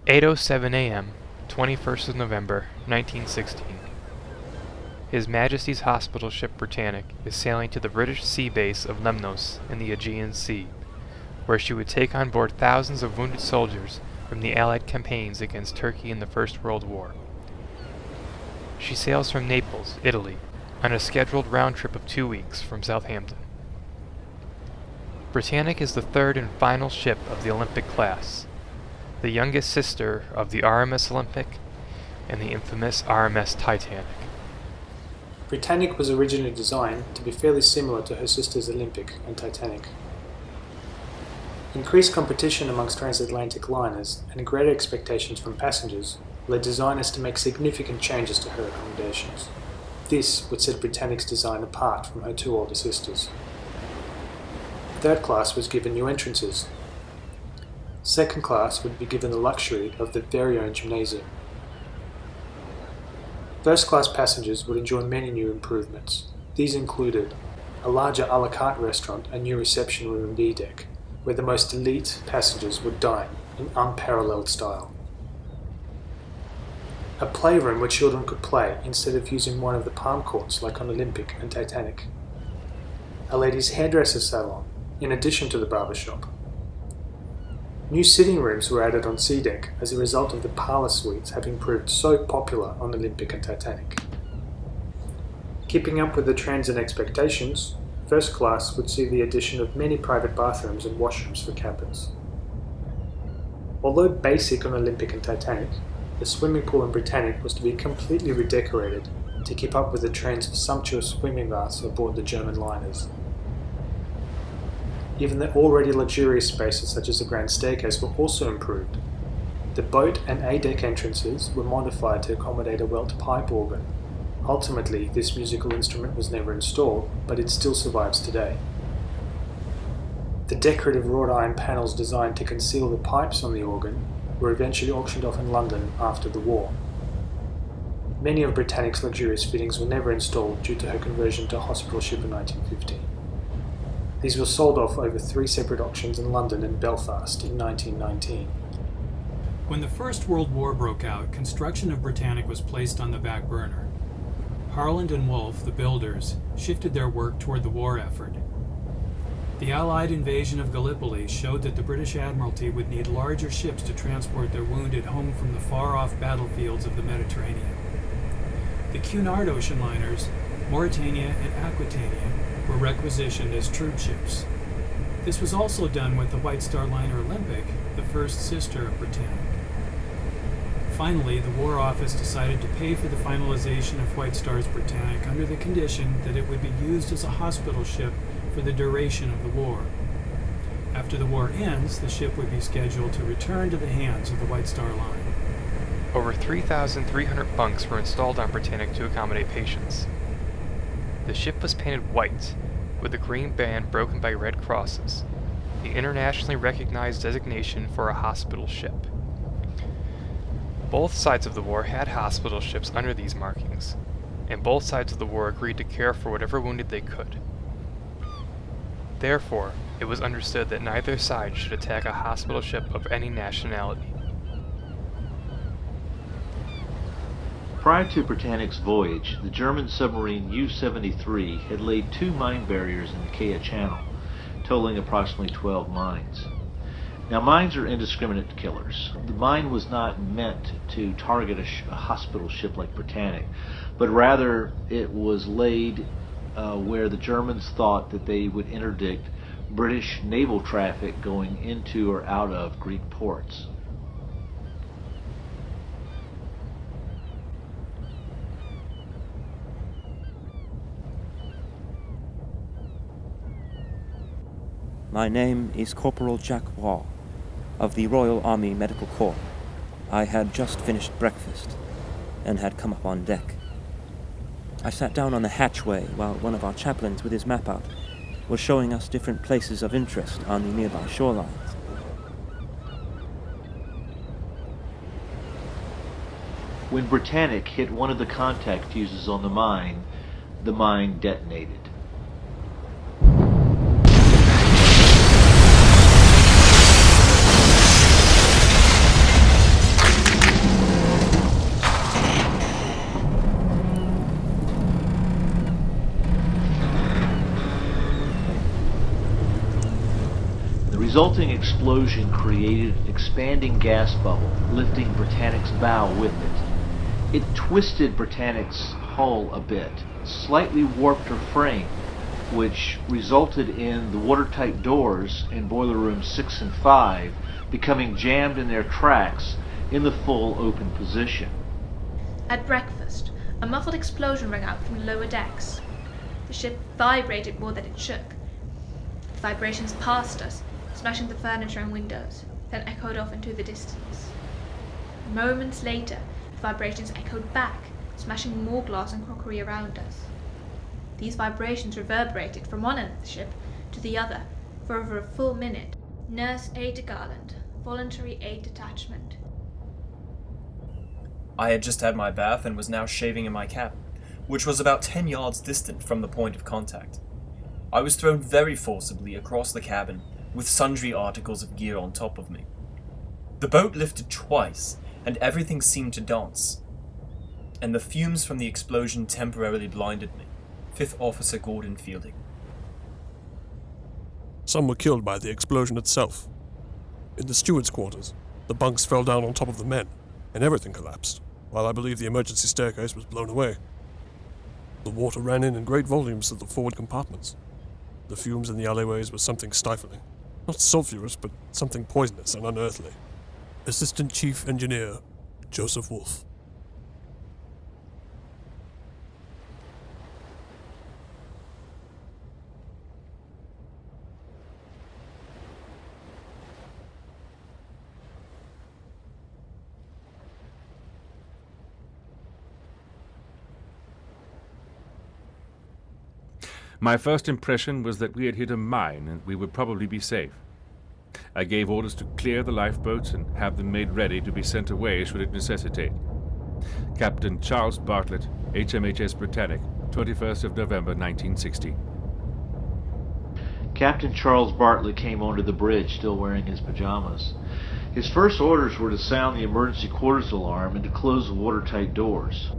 8:07 a.m., 21st of November, 1916. His Majesty's Hospital ship Britannic is sailing to the British sea base of Lemnos in the Aegean Sea, where she would take on board thousands of wounded soldiers from the Allied campaigns against Turkey in the First World War. She sails from Naples, Italy, on a scheduled round trip of 2 weeks from Southampton. Britannic is the third and final ship of the Olympic class, the youngest sister of the RMS Olympic and the infamous RMS Titanic. Britannic was originally designed to be fairly similar to her sisters Olympic and Titanic. Increased competition amongst transatlantic liners and greater expectations from passengers led designers to make significant changes to her accommodations. This would set Britannic's design apart from her two older sisters. Third class was given new entrances. Second class would be given the luxury of their very own gymnasium. First class passengers would enjoy many new improvements. These included a larger a la carte restaurant and new reception room in B deck, where the most elite passengers would dine in unparalleled style. A playroom where children could play instead of using one of the palm courts like on Olympic and Titanic. A ladies' hairdresser salon, in addition to the barber shop. New sitting rooms were added on C deck as a result of the parlour suites having proved so popular on Olympic and Titanic. Keeping up with the trends and expectations, first class would see the addition of many private bathrooms and washrooms for cabins. Although basic on Olympic and Titanic, the swimming pool in Britannic was to be completely redecorated to keep up with the trends for sumptuous swimming baths aboard the German liners. Even the already luxurious spaces such as the Grand Staircase were also improved. The boat and A-deck entrances were modified to accommodate a Welt pipe organ. Ultimately, this musical instrument was never installed, but it still survives today. The decorative wrought iron panels designed to conceal the pipes on the organ were eventually auctioned off in London after the war. Many of Britannic's luxurious fittings were never installed due to her conversion to a hospital ship in 1915. These were sold off over 3 separate auctions in London and Belfast in 1919. When the First World War broke out, construction of Britannic was placed on the back burner. Harland and Wolff, the builders, shifted their work toward the war effort. The Allied invasion of Gallipoli showed that the British Admiralty would need larger ships to transport their wounded home from the far-off battlefields of the Mediterranean. The Cunard ocean liners, Mauretania and Aquitania, were requisitioned as troop ships. This was also done with the White Star liner Olympic, the first sister of Britannic. Finally, the War Office decided to pay for the finalization of White Star's Britannic under the condition that it would be used as a hospital ship for the duration of the war. After the war ends, the ship would be scheduled to return to the hands of the White Star Line. Over 3,300 bunks were installed on Britannic to accommodate patients. The ship was painted white, with a green band broken by red crosses, the internationally recognized designation for a hospital ship. Both sides of the war had hospital ships under these markings, and both sides of the war agreed to care for whatever wounded they could. Therefore, it was understood that neither side should attack a hospital ship of any nationality. Prior to Britannic's voyage, the German submarine U-73 had laid 2 mine barriers in the Kea Channel, totaling approximately 12 mines. Now, mines are indiscriminate killers. The mine was not meant to target a hospital ship like Britannic, but rather it was laid where the Germans thought that they would interdict British naval traffic going into or out of Greek ports. My name is Corporal Jacques Wall, of the Royal Army Medical Corps. I had just finished breakfast and had come up on deck. I sat down on the hatchway while one of our chaplains with his map out was showing us different places of interest on the nearby shorelines. When Britannic hit one of the contact fuses on the mine detonated. resulting explosion created an expanding gas bubble, lifting Britannic's bow with it. It twisted Britannic's hull a bit, slightly warped her frame, which resulted in the watertight doors in boiler rooms 6 and 5 becoming jammed in their tracks in the full open position. At breakfast, a muffled explosion rang out from the lower decks. The ship vibrated more than it shook. The vibrations passed us, smashing the furniture and windows, then echoed off into the distance. Moments later, the vibrations echoed back, smashing more glass and crockery around us. These vibrations reverberated from one end of the ship to the other for over a full minute. Nurse Ada Garland, Voluntary Aid Detachment. I had just had my bath and was now shaving in my cabin, which was about 10 yards distant from the point of contact. I was thrown very forcibly across the cabin, with sundry articles of gear on top of me. The boat lifted twice, and everything seemed to dance. And the fumes from the explosion temporarily blinded me. 5th Officer Gordon Fielding. Some were killed by the explosion itself. In the steward's quarters, the bunks fell down on top of the men, and everything collapsed, while I believe the emergency staircase was blown away. The water ran in great volumes to the forward compartments. The fumes in the alleyways were something stifling. Not sulphurous, but something poisonous and unearthly. Assistant Chief Engineer, Joseph Wolfe. My first impression was that we had hit a mine and we would probably be safe. I gave orders to clear the lifeboats and have them made ready to be sent away should it necessitate. Captain Charles Bartlett, HMHS Britannic, 21st of November 1916. Captain Charles Bartlett came onto the bridge still wearing his pajamas. His first orders were to sound the emergency quarters alarm and to close the watertight doors.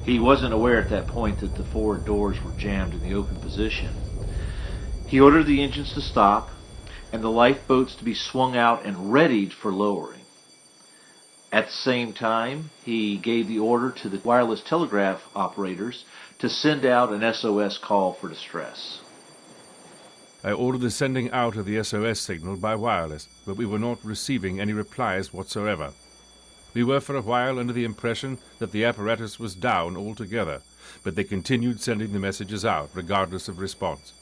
He wasn't aware at that point that the forward doors were jammed in the open position. He ordered the engines to stop and the lifeboats to be swung out and readied for lowering. At the same time, he gave the order to the wireless telegraph operators to send out an SOS call for distress. I ordered the sending out of the SOS signal by wireless, but we were not receiving any replies whatsoever. We were for a while under the impression that the apparatus was down altogether, but they continued sending the messages out, regardless of response.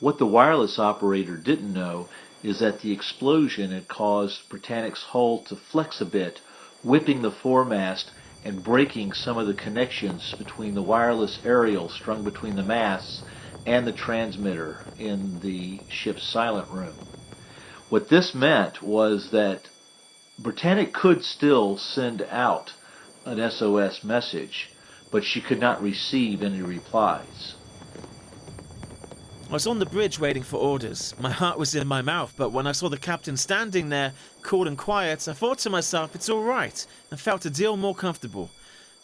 What the wireless operator didn't know is that the explosion had caused Britannic's hull to flex a bit, whipping the foremast and breaking some of the connections between the wireless aerial strung between the masts and the transmitter in the ship's silent room. What this meant was that Britannic could still send out an SOS message, but she could not receive any replies. I was on the bridge waiting for orders. My heart was in my mouth, but when I saw the captain standing there, cool and quiet, I thought to myself, it's all right, and felt a deal more comfortable.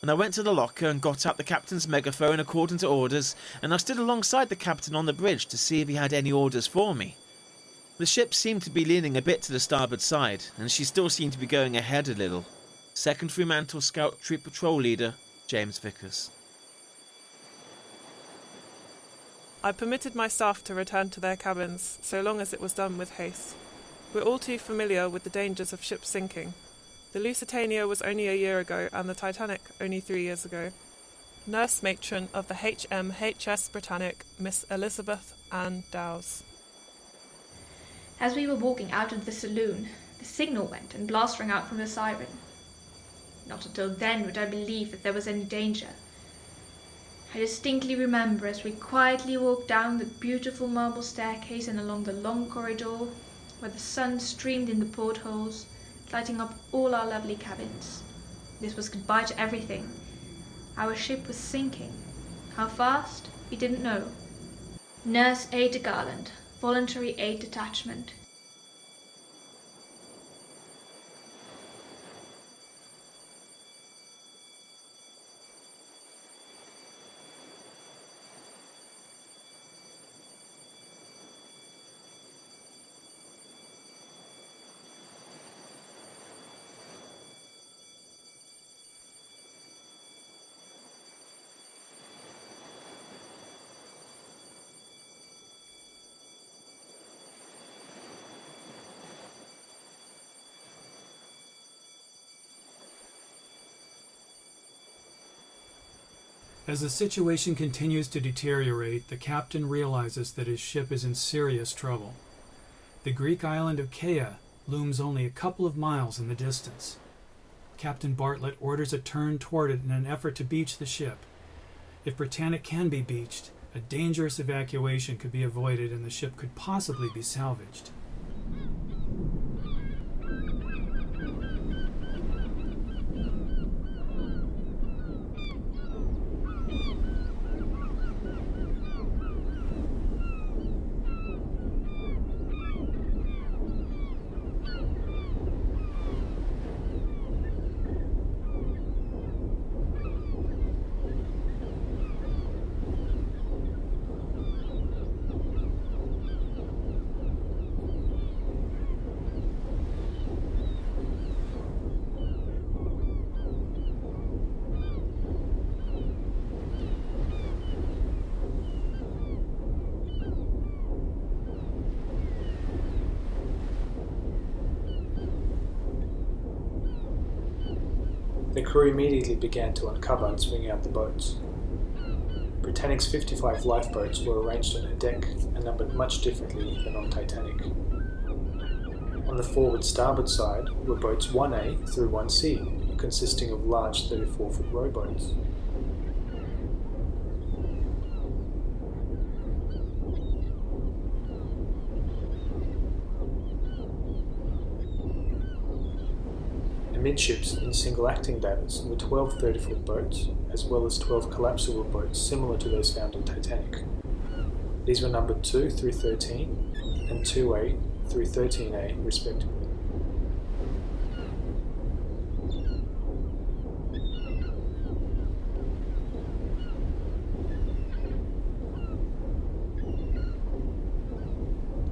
And I went to the locker and got out the captain's megaphone according to orders, and I stood alongside the captain on the bridge to see if he had any orders for me. The ship seemed to be leaning a bit to the starboard side, and she still seemed to be going ahead a little. 2nd Fremantle Scout Troop Patrol Leader, James Vickers. I permitted my staff to return to their cabins, so long as it was done with haste. We're all too familiar with the dangers of ships sinking. The Lusitania was only a year ago, and the Titanic only 3 years ago. Nurse Matron of the HMHS Britannic, Miss Elizabeth Ann Dowes. As we were walking out of the saloon, the signal went and blast rang out from the siren. Not until then would I believe that there was any danger. I distinctly remember as we quietly walked down the beautiful marble staircase and along the long corridor, where the sun streamed in the portholes, lighting up all our lovely cabins. This was goodbye to everything. Our ship was sinking. How fast? We didn't know. Nurse Ada Garland, Voluntary Aid Detachment. As the situation continues to deteriorate, the captain realizes that his ship is in serious trouble. The Greek island of Kea looms only a couple of miles in the distance. Captain Bartlett orders a turn toward it in an effort to beach the ship. If Britannic can be beached, a dangerous evacuation could be avoided and the ship could possibly be salvaged. The crew immediately began to uncover and swing out the boats. Britannic's 55 lifeboats were arranged on her deck and numbered much differently than on Titanic. On the forward starboard side were boats 1A through 1C, consisting of large 34-foot rowboats. Amidships in single acting davits were 12 30-foot boats, as well as 12 collapsible boats similar to those found on Titanic. These were numbered 2 through 13 and 2A through 13A respectively.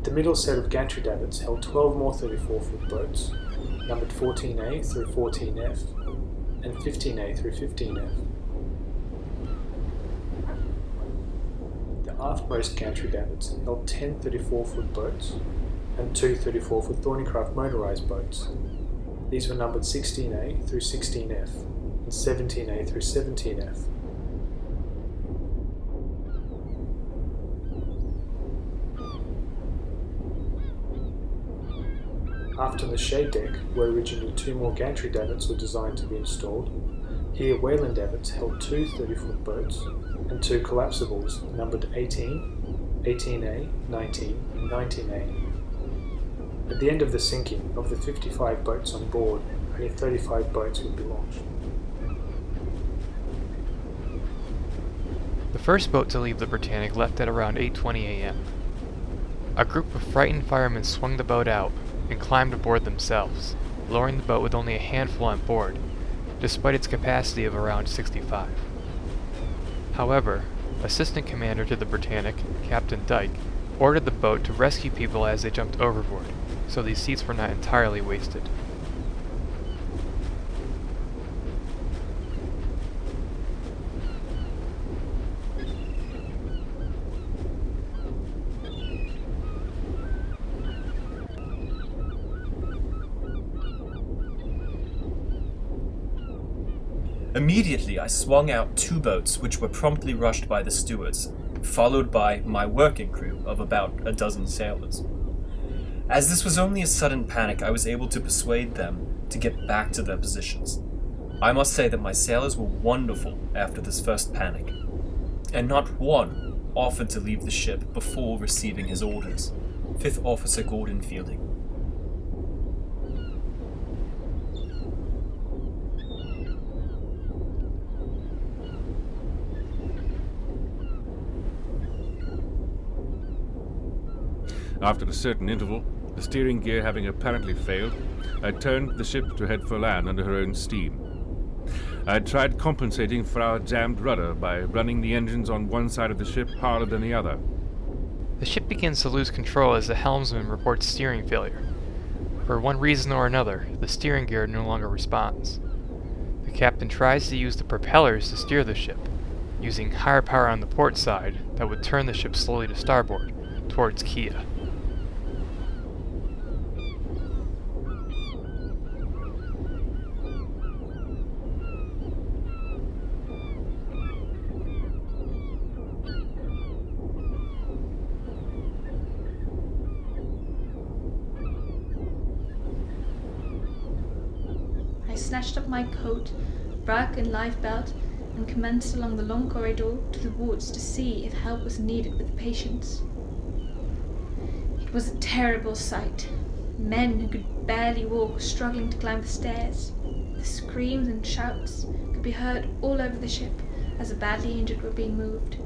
The middle set of gantry davits held 12 more 34-foot boats, numbered 14A through 14F and 15A through 15F. The aftmost gantry davits held 10 34-foot boats and 2 34-foot Thornycraft motorised boats. These were numbered 16A through 16F and 17A through 17F. Aft on the shade deck, where originally 2 more gantry davits were designed to be installed, here Wayland davits held 2 30-foot boats and 2 collapsibles numbered 18, 18A, 19 and 19A. At the end of the sinking, of the 55 boats on board, only 35 boats would be launched. The first boat to leave the Britannic left at around 8:20 a.m. A group of frightened firemen swung the boat out and climbed aboard themselves, lowering the boat with only a handful on board, despite its capacity of around 65. However, Assistant Commander to the Britannic, Captain Dyke, ordered the boat to rescue people as they jumped overboard, so these seats were not entirely wasted. Immediately I swung out 2 boats which were promptly rushed by the stewards, followed by my working crew of about a dozen sailors. As this was only a sudden panic, I was able to persuade them to get back to their positions. I must say that my sailors were wonderful after this first panic, and not one offered to leave the ship before receiving his orders. 5th Officer Gordon Fielding. After a certain interval, the steering gear having apparently failed, I turned the ship to head for land under her own steam. I had tried compensating for our jammed rudder by running the engines on one side of the ship harder than the other. The ship begins to lose control as the helmsman reports steering failure. For one reason or another, the steering gear no longer responds. The captain tries to use the propellers to steer the ship, using higher power on the port side that would turn the ship slowly to starboard, towards Kia. I snatched up my coat, rug and lifebelt and commenced along the long corridor to the woods to see if help was needed with the patients. It was a terrible sight. Men who could barely walk were struggling to climb the stairs. The screams and shouts could be heard all over the ship as the badly injured were being moved.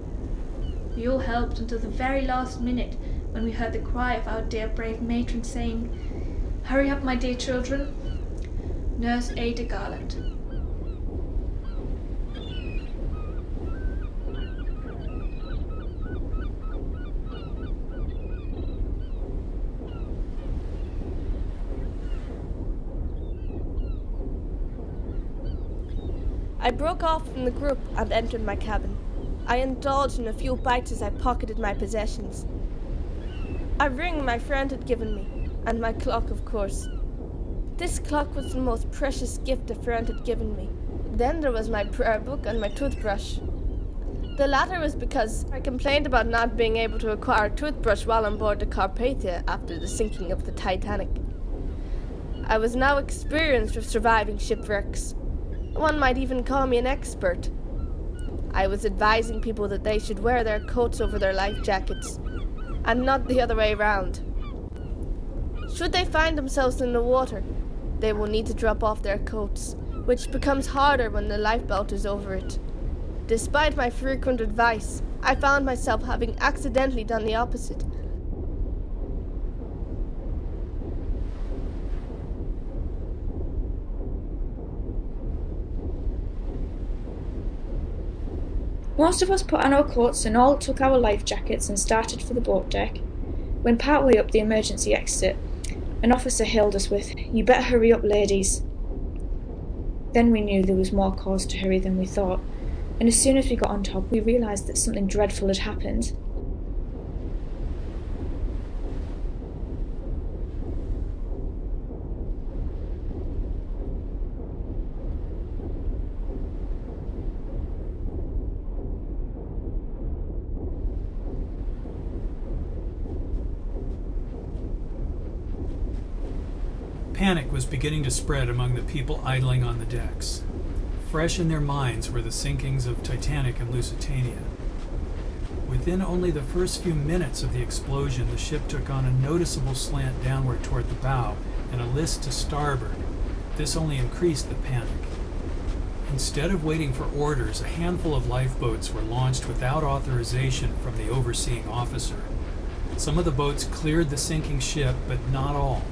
We all helped until the very last minute when we heard the cry of our dear brave matron saying, "Hurry up, my dear children." Nurse Ada Garland. I broke off from the group and entered my cabin. I indulged in a few bites as I pocketed my possessions. A ring my friend had given me, and my clock, of course. This clock was the most precious gift a friend had given me. Then there was my prayer book and my toothbrush. The latter was because I complained about not being able to acquire a toothbrush while on board the Carpathia after the sinking of the Titanic. I was now experienced with surviving shipwrecks. One might even call me an expert. I was advising people that they should wear their coats over their life jackets, and not the other way around. Should they find themselves in the water, they will need to drop off their coats, which becomes harder when the lifebelt is over it. Despite my frequent advice, I found myself having accidentally done the opposite. Most of us put on our coats and all took our life jackets and started for the boat deck. When partway up the emergency exit, an officer hailed us with, "You better hurry up, ladies." Then we knew there was more cause to hurry than we thought, and as soon as we got on top, we realised that something dreadful had happened. Panic was beginning to spread among the people idling on the decks. Fresh in their minds were the sinkings of Titanic and Lusitania. Within only the first few minutes of the explosion, the ship took on a noticeable slant downward toward the bow and a list to starboard. This only increased the panic. Instead of waiting for orders, a handful of lifeboats were launched without authorization from the overseeing officer. Some of the boats cleared the sinking ship, but not all.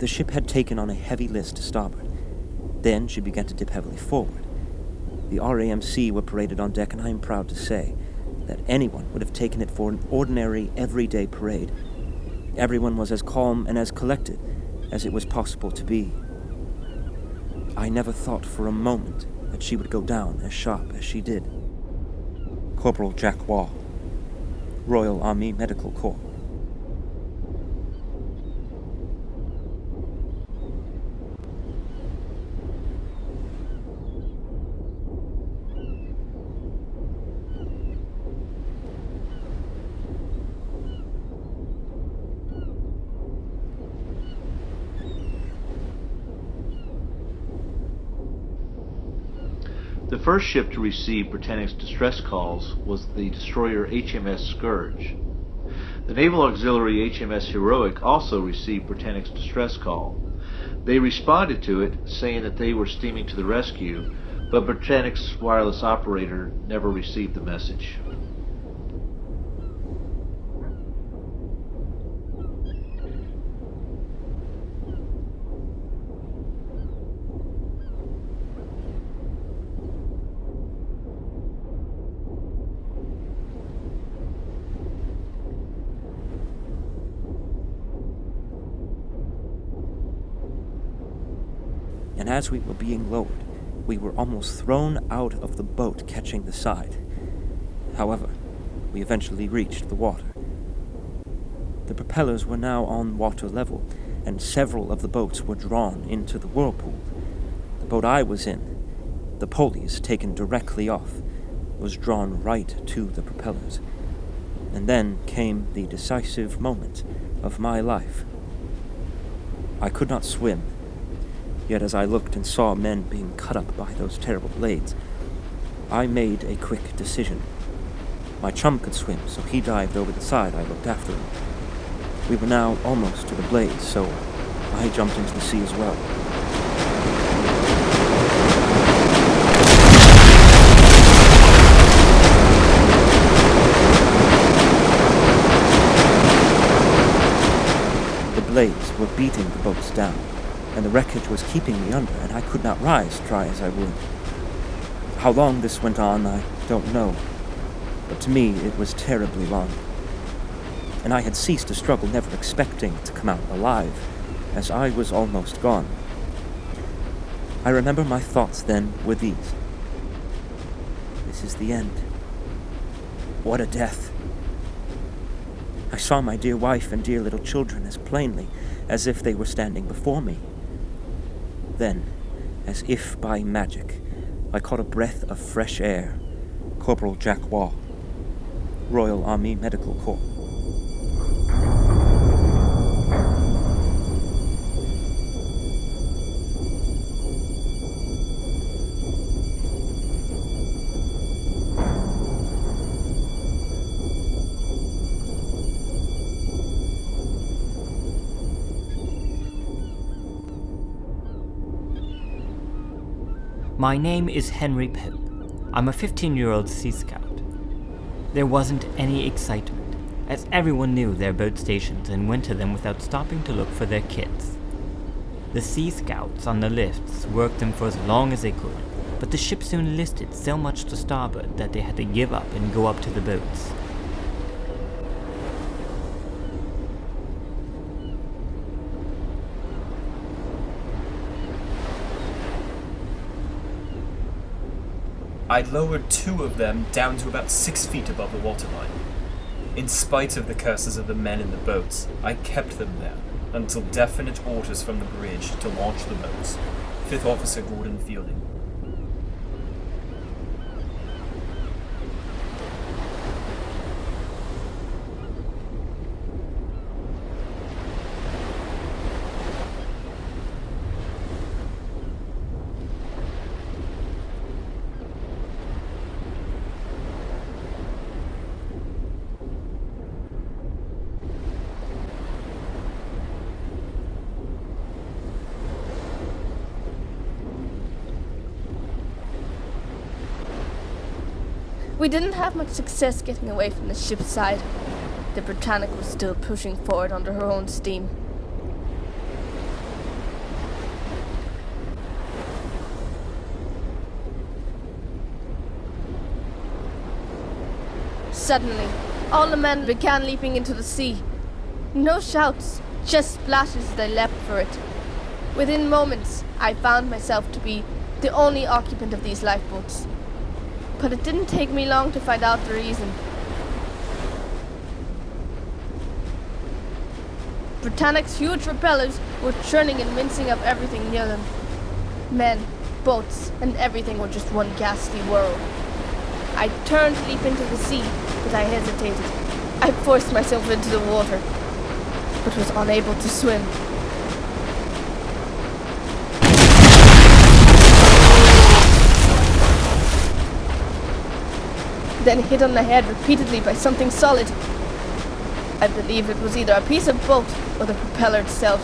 The ship had taken on a heavy list to starboard. Then she began to dip heavily forward. The RAMC were paraded on deck, and I am proud to say that anyone would have taken it for an ordinary, everyday parade. Everyone was as calm and as collected as it was possible to be. I never thought for a moment that she would go down as sharp as she did. Corporal Jack Wall, Royal Army Medical Corps. The first ship to receive Britannic's distress calls was the destroyer HMS Scourge. The Naval Auxiliary HMS Heroic also received Britannic's distress call. They responded to it, saying that they were steaming to the rescue, but Britannic's wireless operator never received the message. And as we were being lowered, we were almost thrown out of the boat catching the side. However, we eventually reached the water. The propellers were now on water level, and several of the boats were drawn into the whirlpool. The boat I was in, the pulleys taken directly off, was drawn right to the propellers. And then came the decisive moment of my life. I could not swim. Yet as I looked and saw men being cut up by those terrible blades, I made a quick decision. My chum could swim, so he dived over the side. I looked after him. We were now almost to the blades, so I jumped into the sea as well. The blades were beating the boats down, and the wreckage was keeping me under, and I could not rise, try as I would. How long this went on, I don't know, but to me it was terribly long. And I had ceased to struggle, never expecting to come out alive, as I was almost gone. I remember my thoughts then were these. This is the end. What a death. I saw my dear wife and dear little children as plainly as if they were standing before me. Then, as if by magic, I caught a breath of fresh air. Corporal Jack Wall, Royal Army Medical Corps. My name is Henry Pip. I'm a 15-year-old Sea Scout. There wasn't any excitement, as everyone knew their boat stations and went to them without stopping to look for their kits. The Sea Scouts on the lifts worked them for as long as they could, but the ship soon listed so much to starboard that they had to give up and go up to the boats. I lowered 2 of them down to about 6 feet above the waterline. In spite of the curses of the men in the boats, I kept them there until definite orders from the bridge to launch the boats. 5th Officer Gordon Fielding. We didn't have much success getting away from the ship's side. The Britannic was still pushing forward under her own steam. Suddenly, all the men began leaping into the sea. No shouts, just splashes as they leapt for it. Within moments, I found myself to be the only occupant of these lifeboats. But it didn't take me long to find out the reason. Britannic's huge propellers were churning and mincing up everything near them. Men, boats, and everything were just one ghastly whirl. I turned to leap into the sea, but I hesitated. I forced myself into the water, but was unable to swim. Then hit on the head repeatedly by something solid. I believe it was either a piece of boat or the propeller itself.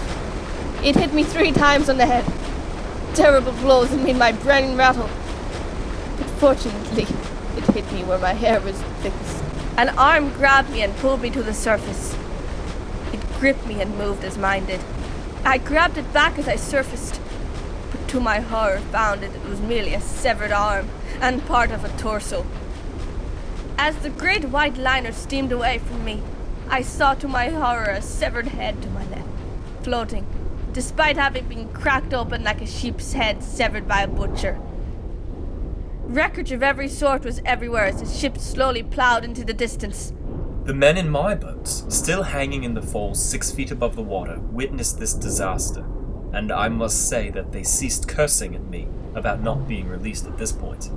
It hit me 3 times on the head. Terrible blows that made my brain rattle. But fortunately, it hit me where my hair was thickest. An arm grabbed me and pulled me to the surface. It gripped me and moved as mine did. I grabbed it back as I surfaced, but to my horror found it was merely a severed arm and part of a torso. As the great white liner steamed away from me, I saw to my horror a severed head to my left, floating, despite having been cracked open like a sheep's head severed by a butcher. Wreckage of every sort was everywhere as the ship slowly ploughed into the distance. The men in my boats, still hanging in the falls 6 feet above the water, witnessed this disaster, and I must say that they ceased cursing at me about not being released at this point.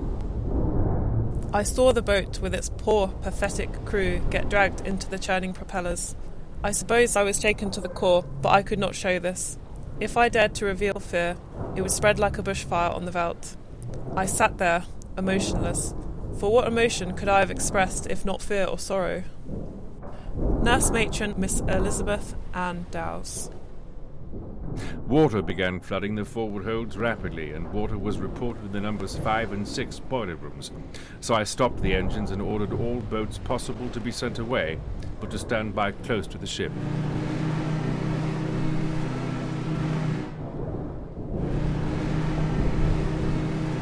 I saw the boat with its poor, pathetic crew get dragged into the churning propellers. I suppose I was taken to the core, but I could not show this. If I dared to reveal fear, it would spread like a bushfire on the veldt. I sat there, emotionless, for what emotion could I have expressed if not fear or sorrow? Nurse Matron Miss Elizabeth Ann Dowse. Water began flooding the forward holds rapidly, and water was reported in the numbers 5 and 6 boiler rooms. So I stopped the engines and ordered all boats possible to be sent away, but to stand by close to the ship.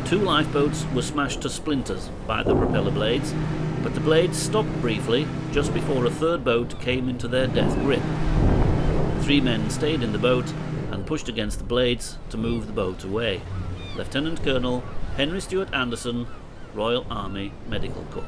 Two lifeboats were smashed to splinters by the propeller blades, but the blades stopped briefly just before a third boat came into their death grip. 3 men stayed in the boat and pushed against the blades to move the boat away. Lieutenant Colonel Henry Stuart Anderson, Royal Army Medical Corps.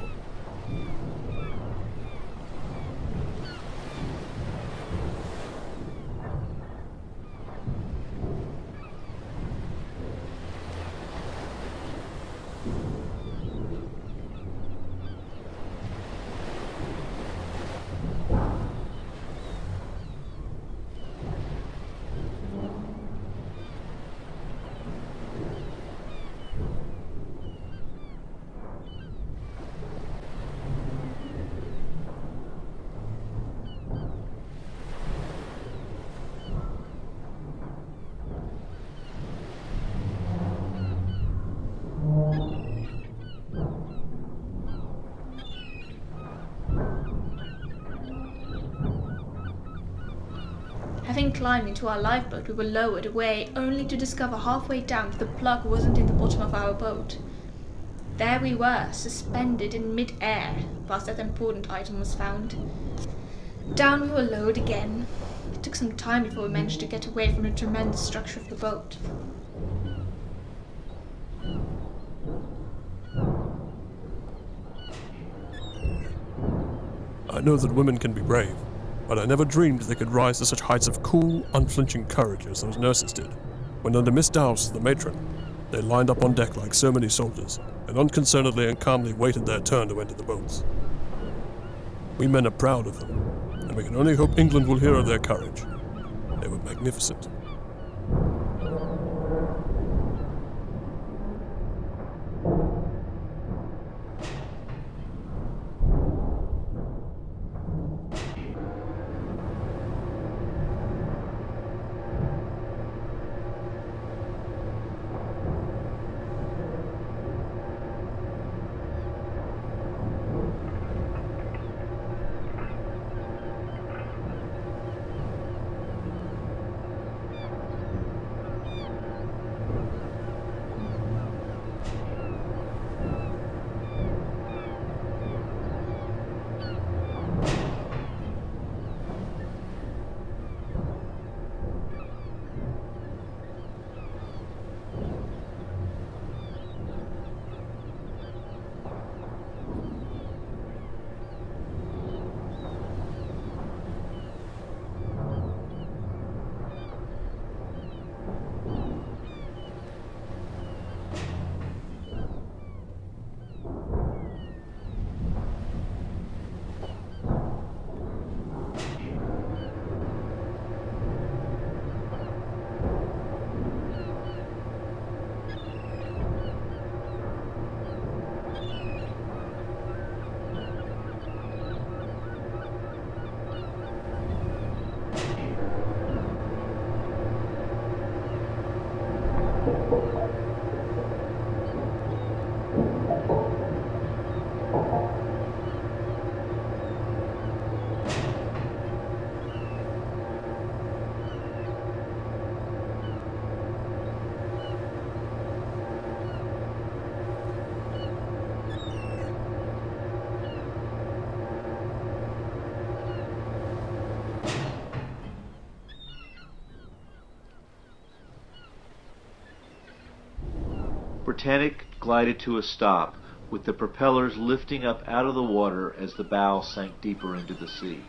Having climbed into our lifeboat, we were lowered away, only to discover halfway down that the plug wasn't in the bottom of our boat. There we were, suspended in mid-air, whilst that important item was found. Down we were lowered again. It took some time before we managed to get away from the tremendous structure of the boat. I know that women can be brave, but I never dreamed they could rise to such heights of cool, unflinching courage as those nurses did. When under Miss Dowse, the matron, they lined up on deck like so many soldiers, and unconcernedly and calmly waited their turn to enter the boats. We men are proud of them, and we can only hope England will hear of their courage. They were magnificent. Britannic glided to a stop, with the propellers lifting up out of the water as the bow sank deeper into the sea.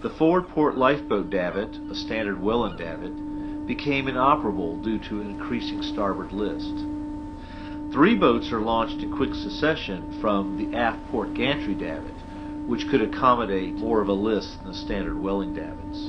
The forward port lifeboat davit, a standard Welland davit, became inoperable due to an increasing starboard list. 3 boats are launched in quick succession from the aft port gantry davit, which could accommodate more of a list than the standard Welling davits.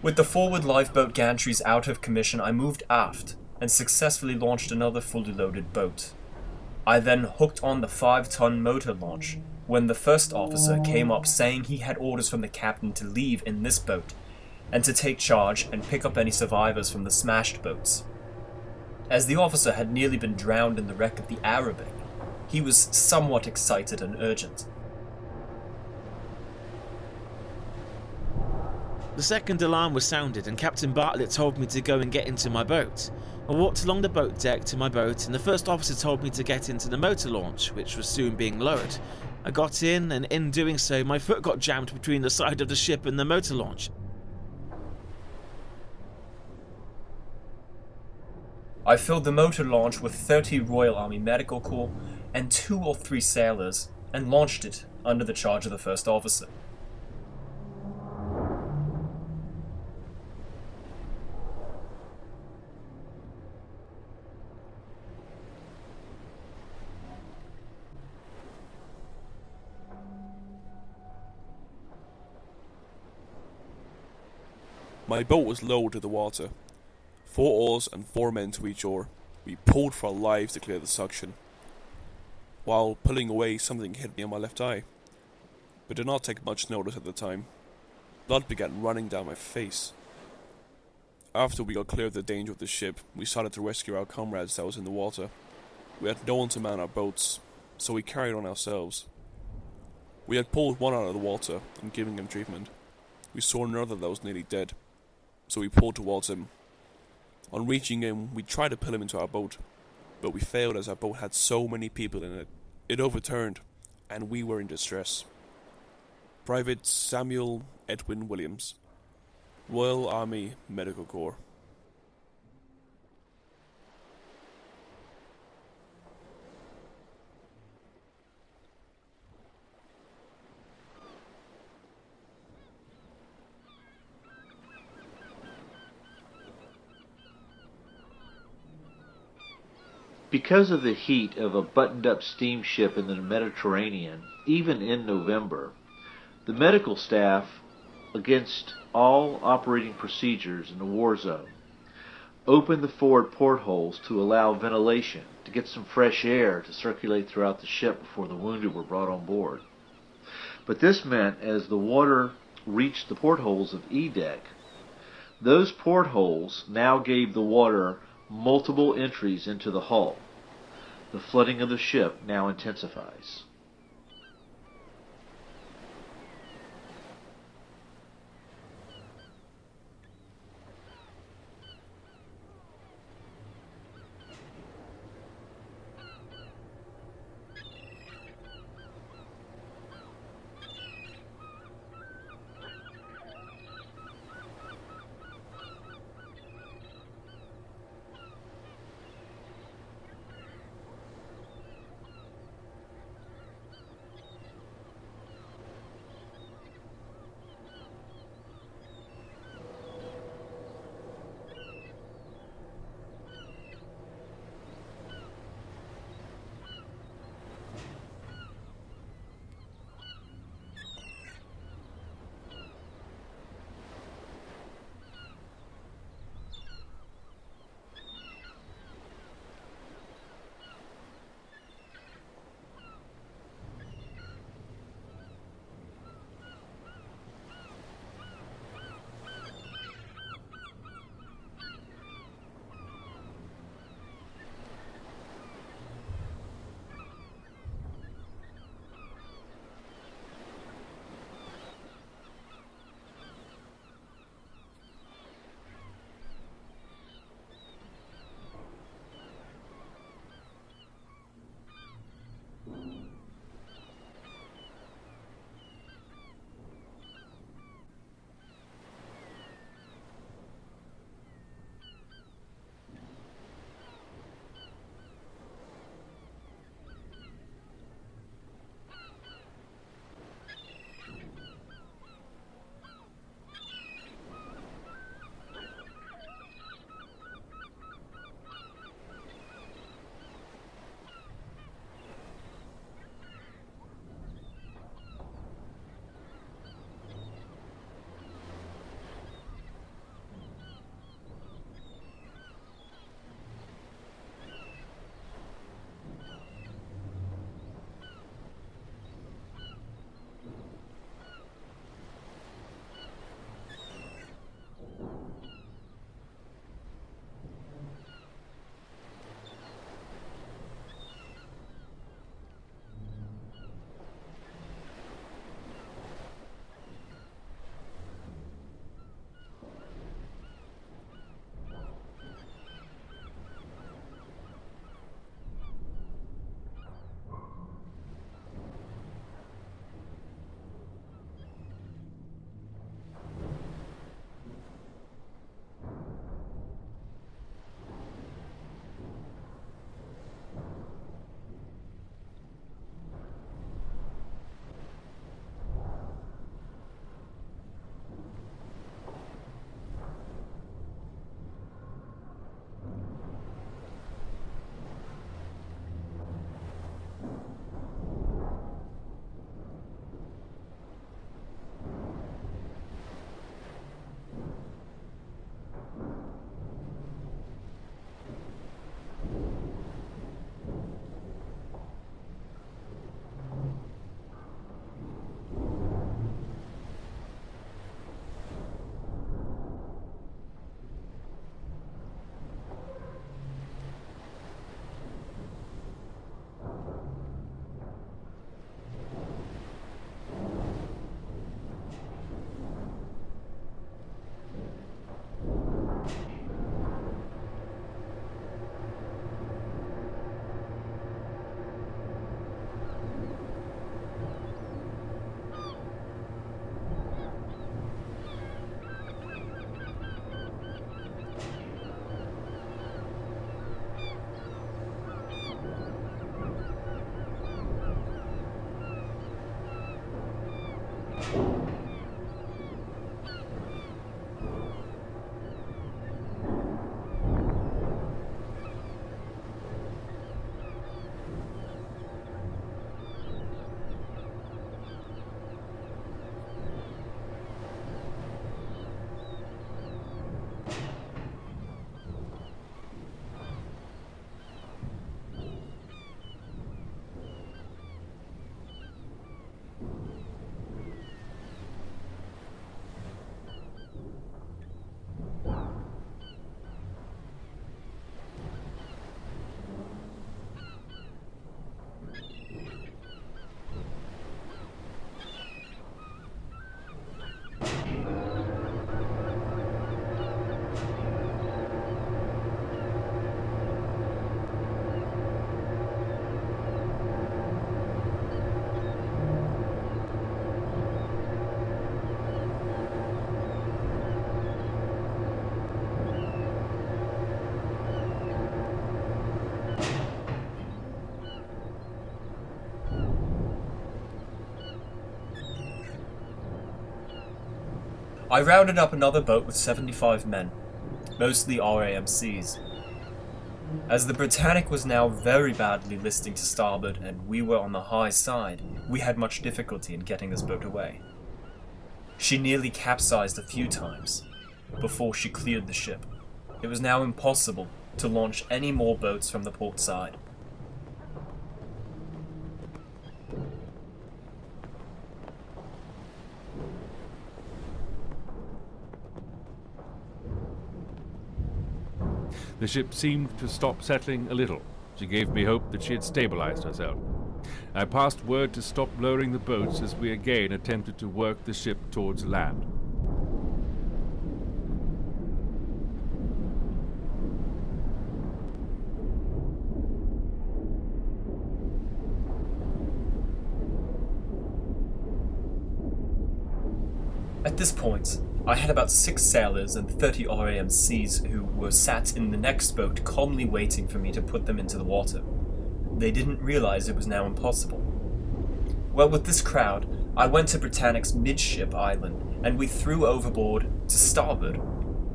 With the forward lifeboat gantries out of commission, I moved aft and successfully launched another fully loaded boat. I then hooked on the 5-ton motor launch when the first officer came up saying he had orders from the captain to leave in this boat and to take charge and pick up any survivors from the smashed boats. As the officer had nearly been drowned in the wreck of the Arabic, he was somewhat excited and urgent. The second alarm was sounded and Captain Bartlett told me to go and get into my boat. I walked along the boat deck to my boat and the first officer told me to get into the motor launch, which was soon being lowered. I got in, and in doing so my foot got jammed between the side of the ship and the motor launch. I filled the motor launch with 30 Royal Army Medical Corps and 2 or 3 sailors and launched it under the charge of the first officer. My boat was lowered to the water. 4 oars and 4 men to each oar. We pulled for our lives to clear the suction. While pulling away, something hit me on my left eye, but did not take much notice at the time. Blood began running down my face. After we got clear of the danger of the ship, we started to rescue our comrades that was in the water. We had no one to man our boats, so we carried on ourselves. We had pulled one out of the water and given him treatment. We saw another that was nearly dead, so we pulled towards him. On reaching him, we tried to pull him into our boat, but we failed as our boat had so many people in it. It overturned, and we were in distress. Private Samuel Edwin Williams, Royal Army Medical Corps. Because of the heat of a buttoned-up steamship in the Mediterranean, even in November, the medical staff, against all operating procedures in a war zone, opened the forward portholes to allow ventilation, to get some fresh air to circulate throughout the ship before the wounded were brought on board. But this meant, as the water reached the portholes of E-deck, those portholes now gave the water multiple entries into the hull. The flooding of the ship now intensifies. I rounded up another boat with 75 men, mostly RAMCs. As the Britannic was now very badly listing to starboard and we were on the high side, we had much difficulty in getting this boat away. She nearly capsized a few times before she cleared the ship. It was now impossible to launch any more boats from the port side. The ship seemed to stop settling a little. She gave me hope that she had stabilized herself. I passed word to stop lowering the boats as we again attempted to work the ship towards land. At this point, I had about 6 sailors and 30 RAMCs who were sat in the next boat calmly waiting for me to put them into the water. They didn't realize it was now impossible. Well, with this crowd, I went to Britannic's midship island, and we threw overboard to starboard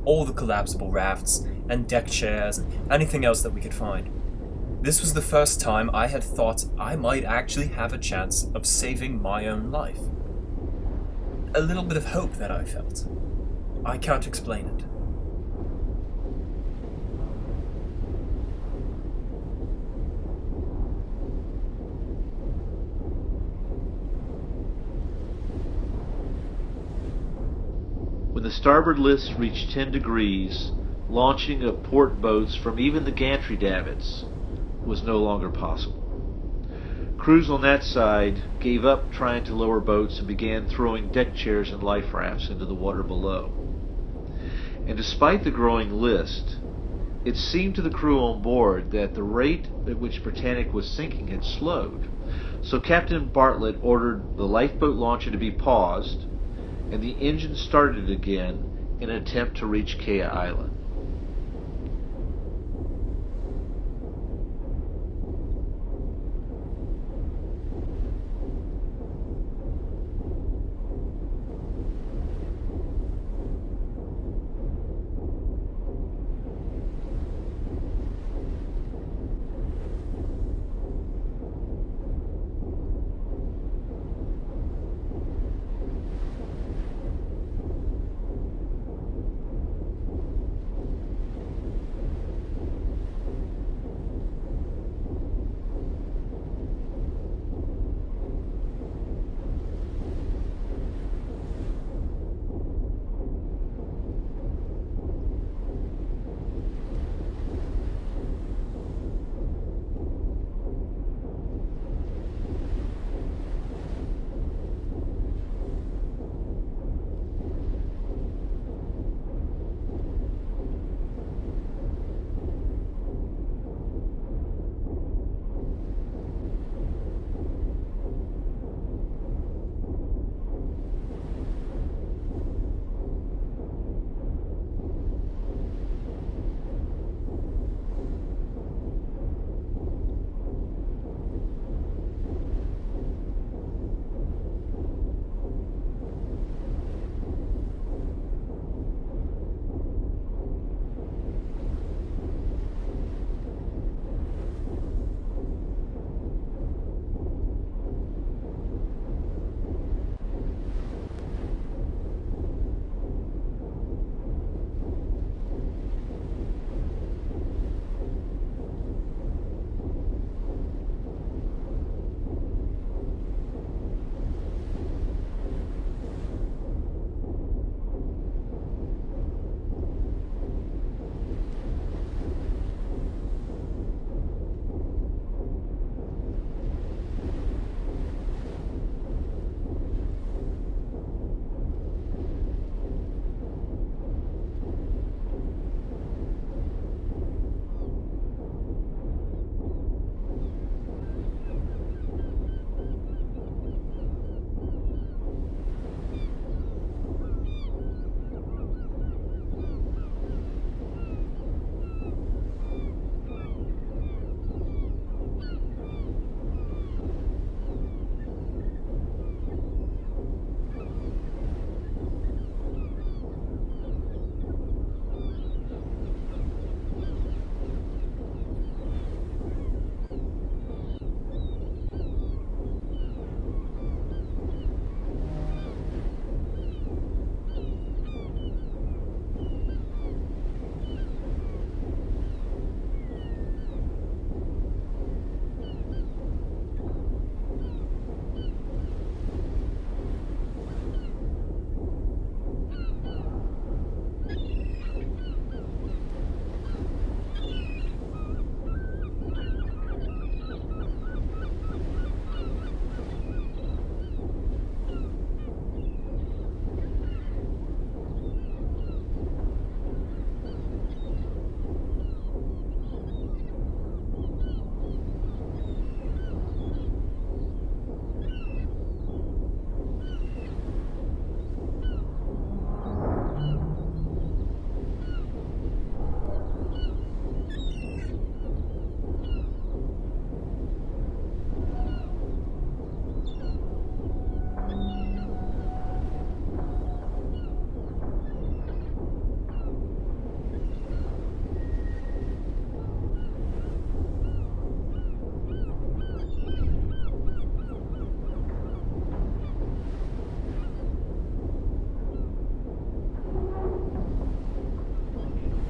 all the collapsible rafts and deck chairs and anything else that we could find. This was the first time I had thought I might actually have a chance of saving my own life. A little bit of hope that I felt. I can't explain it. When the starboard list reached 10 degrees, launching of port boats from even the gantry davits was no longer possible. Crews on that side gave up trying to lower boats and began throwing deck chairs and life rafts into the water below. And despite the growing list, it seemed to the crew on board that the rate at which Britannic was sinking had slowed. So Captain Bartlett ordered the lifeboat launcher to be paused, and the engine started again in an attempt to reach Kea Island.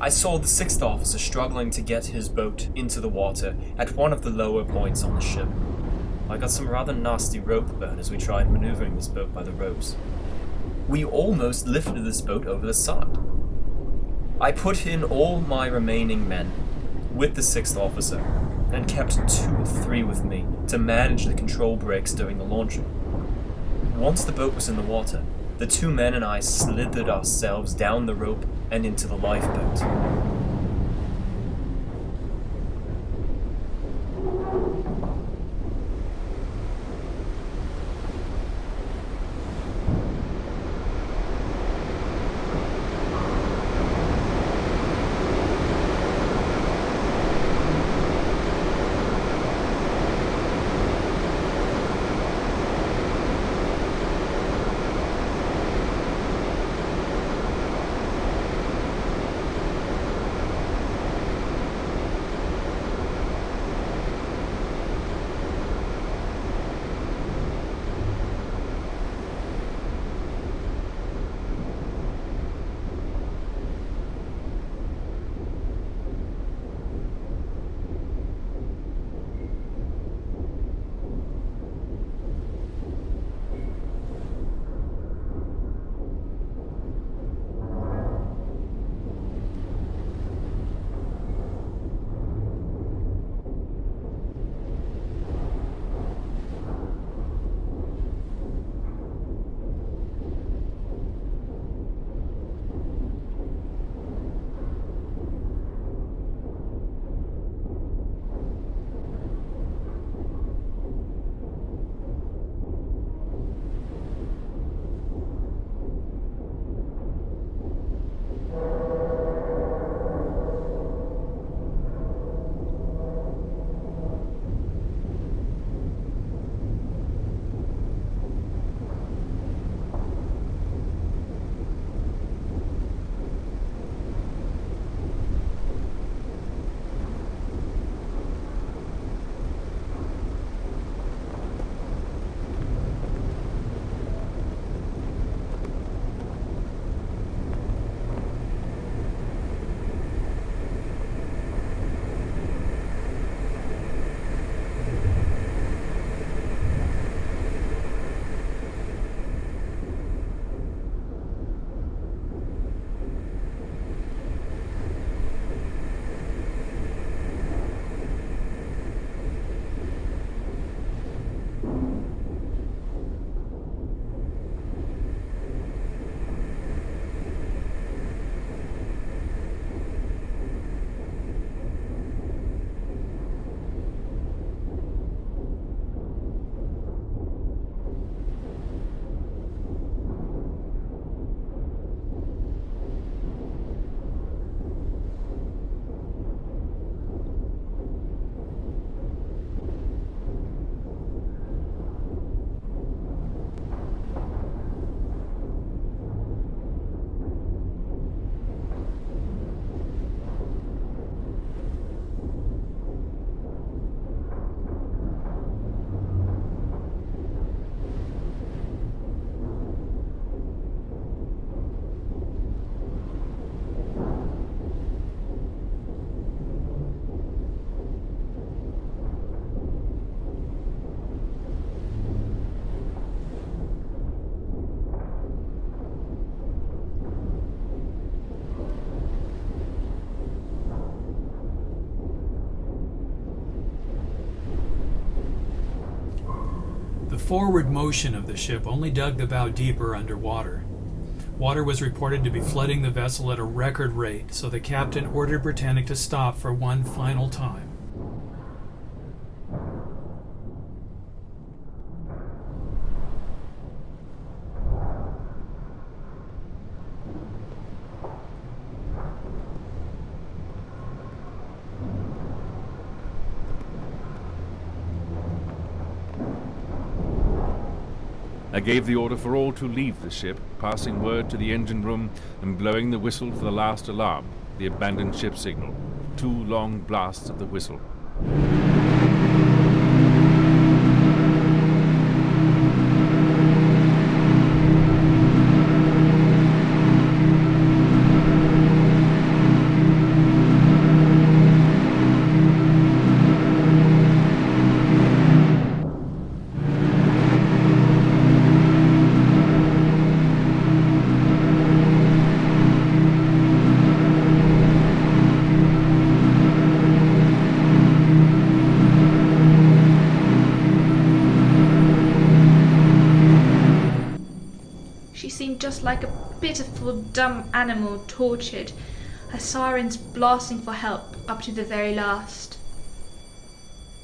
I saw the sixth officer struggling to get his boat into the water at one of the lower points on the ship. I got some rather nasty rope burn as we tried maneuvering this boat by the ropes. We almost lifted this boat over the side. I put in all my remaining men with the sixth officer and kept 2 or 3 with me to manage the control breaks during the launching. Once the boat was in the water, the 2 men and I slithered ourselves down the rope and into the lifeboat. forward motion of the ship only dug the bow deeper underwater. Water was reported to be flooding the vessel at a record rate, so the captain ordered Britannic to stop for one final time. I gave the order for all to leave the ship, passing word to the engine room and blowing the whistle for the last alarm, the abandoned ship signal. 2 long blasts of the whistle. was like a pitiful dumb animal tortured, her sirens blasting for help up to the very last.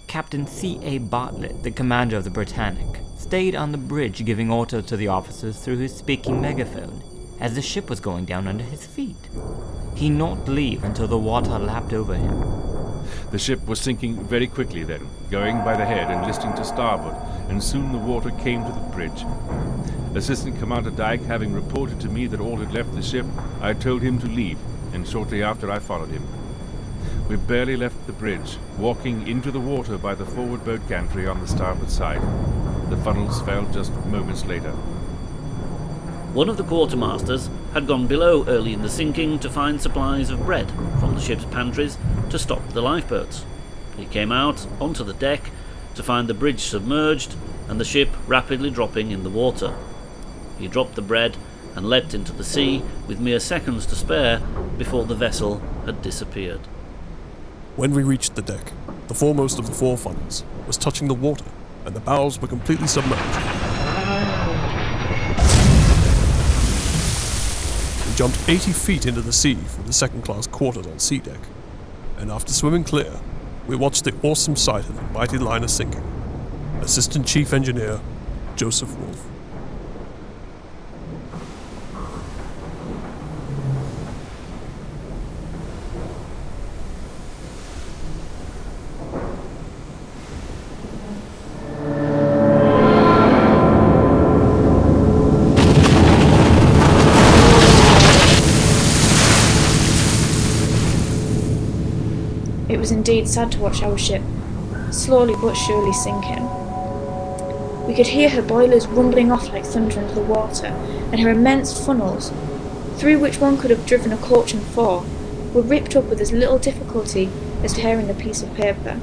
Captain C.A. Bartlett, the commander of the Britannic, stayed on the bridge giving orders to the officers through his speaking megaphone as the ship was going down under his feet. He not leave until the water lapped over him. The ship was sinking very quickly then, going by the head and listing to starboard, and soon the water came to the bridge. Assistant Commander Dyke having reported to me that all had left the ship, I told him to leave, and shortly after I followed him. We barely left the bridge, walking into the water by the forward boat gantry on the starboard side. The funnels fell just moments later. One of the quartermasters had gone below early in the sinking to find supplies of bread from the ship's pantries to stock the lifeboats. He came out onto the deck to find the bridge submerged and the ship rapidly dropping in the water. He dropped the bread and leapt into the sea with mere seconds to spare before the vessel had disappeared. When we reached the deck, the foremost of the 4 funnels was touching the water, and the bows were completely submerged. We jumped 80 feet into the sea from the second-class quarters on sea deck, and after swimming clear, we watched the awesome sight of the mighty liner sinking. Assistant Chief Engineer, Joseph Wolfe. It was indeed sad to watch our ship, slowly but surely sinking. We could hear her boilers rumbling off like thunder into the water, and her immense funnels, through which one could have driven a coach and 4, were ripped up with as little difficulty as tearing a piece of paper.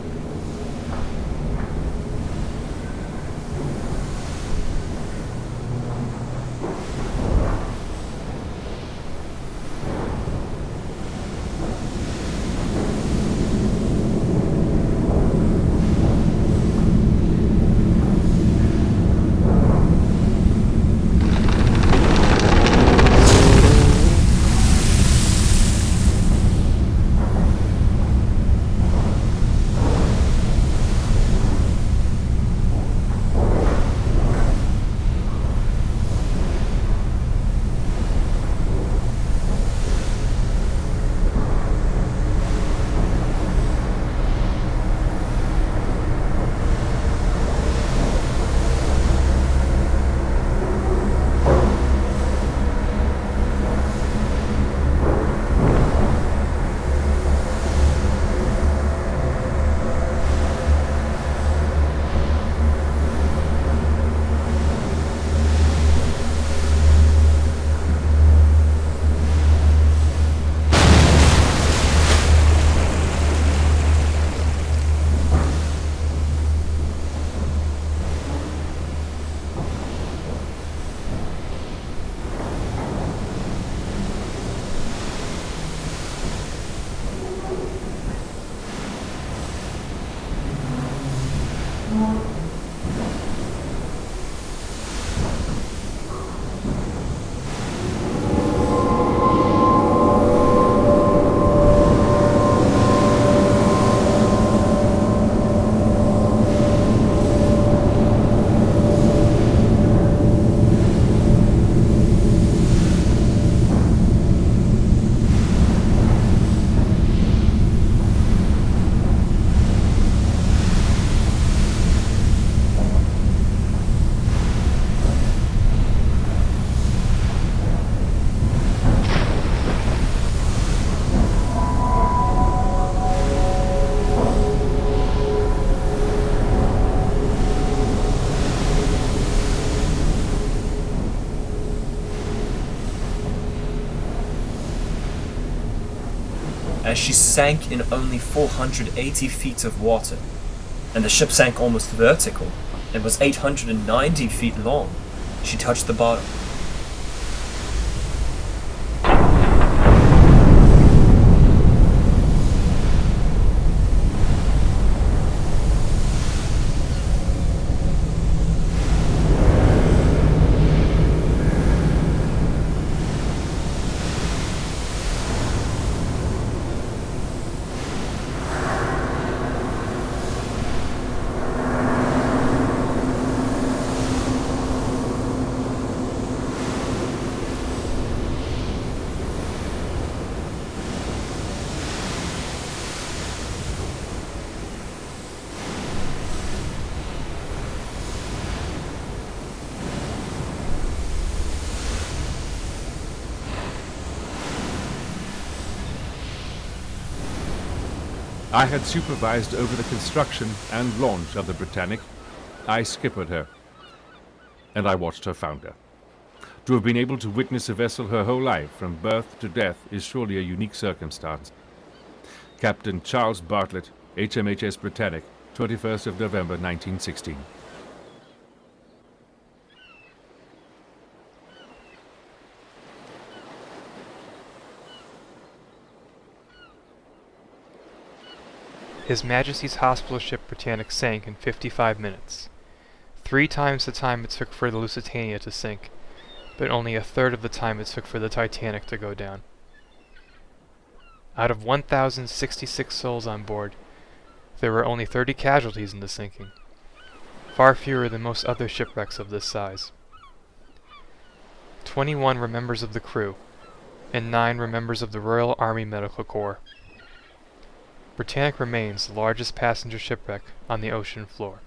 As she sank in only 480 feet of water, and the ship sank almost vertical and was 890 feet long, she touched the bottom. I had supervised over the construction and launch of the Britannic. I skippered her, and I watched her founder. To have been able to witness a vessel her whole life, from birth to death, is surely a unique circumstance. Captain Charles Bartlett, HMHS Britannic, 21st of November 1916. His Majesty's hospital ship Britannic sank in 55 minutes, 3 times the time it took for the Lusitania to sink, but only a third of the time it took for the Titanic to go down. Out of 1,066 souls on board, there were only 30 casualties in the sinking, far fewer than most other shipwrecks of this size. 21 were members of the crew, and 9 were members of the Royal Army Medical Corps. Britannic remains the largest passenger shipwreck on the ocean floor.